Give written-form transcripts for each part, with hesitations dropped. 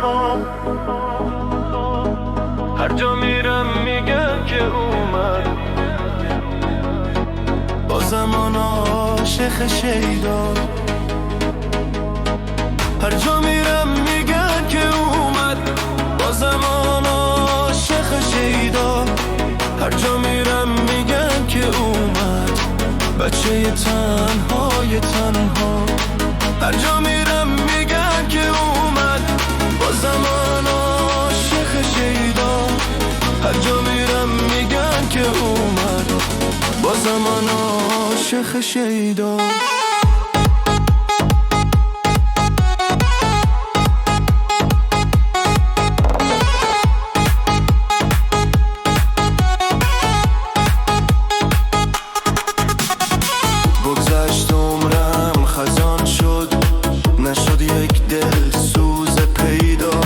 تنها. هر جا میرم میگن که اومد، بازم آن عاشق شیدا. هر جا میرم میگن که اومد، بازم آن عاشق شیدا. هر جا میرم میگن که اومد، بچه تنهای تنها. هر جا میرم میگن که اومد، بازم آن عاشق شیدا. هر جا میرم میگن که اومد، بازم آن عاشق شیدا. بگذشت عمرم خزان شد، نشد یک دل سوز پیدا.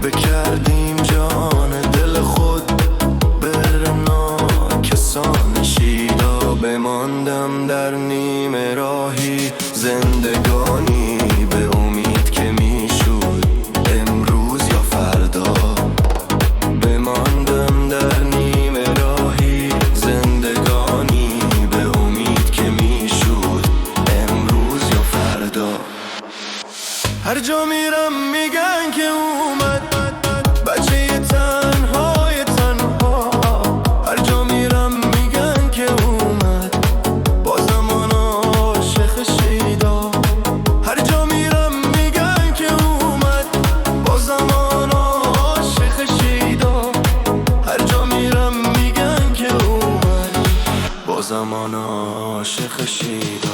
بکردیم جان دل خود بر ناکسان شیدا. بماندم در نیمه راهی زندگانی، به امید که میشد امروز یا فردا. بماندم در نیمه راهی زندگانی، به امید که میشد امروز یا فردا. هر جا میرم میگن که اومد، بچه تنهای تنها. هر جا میرم میگن که اومد، بازم آن عاشق شیدا. هر جا میرم میگن که اومد، بازم آن عاشق شیدا. هر جا میرم میگن که اومد، بازم آن عاشق شیدا.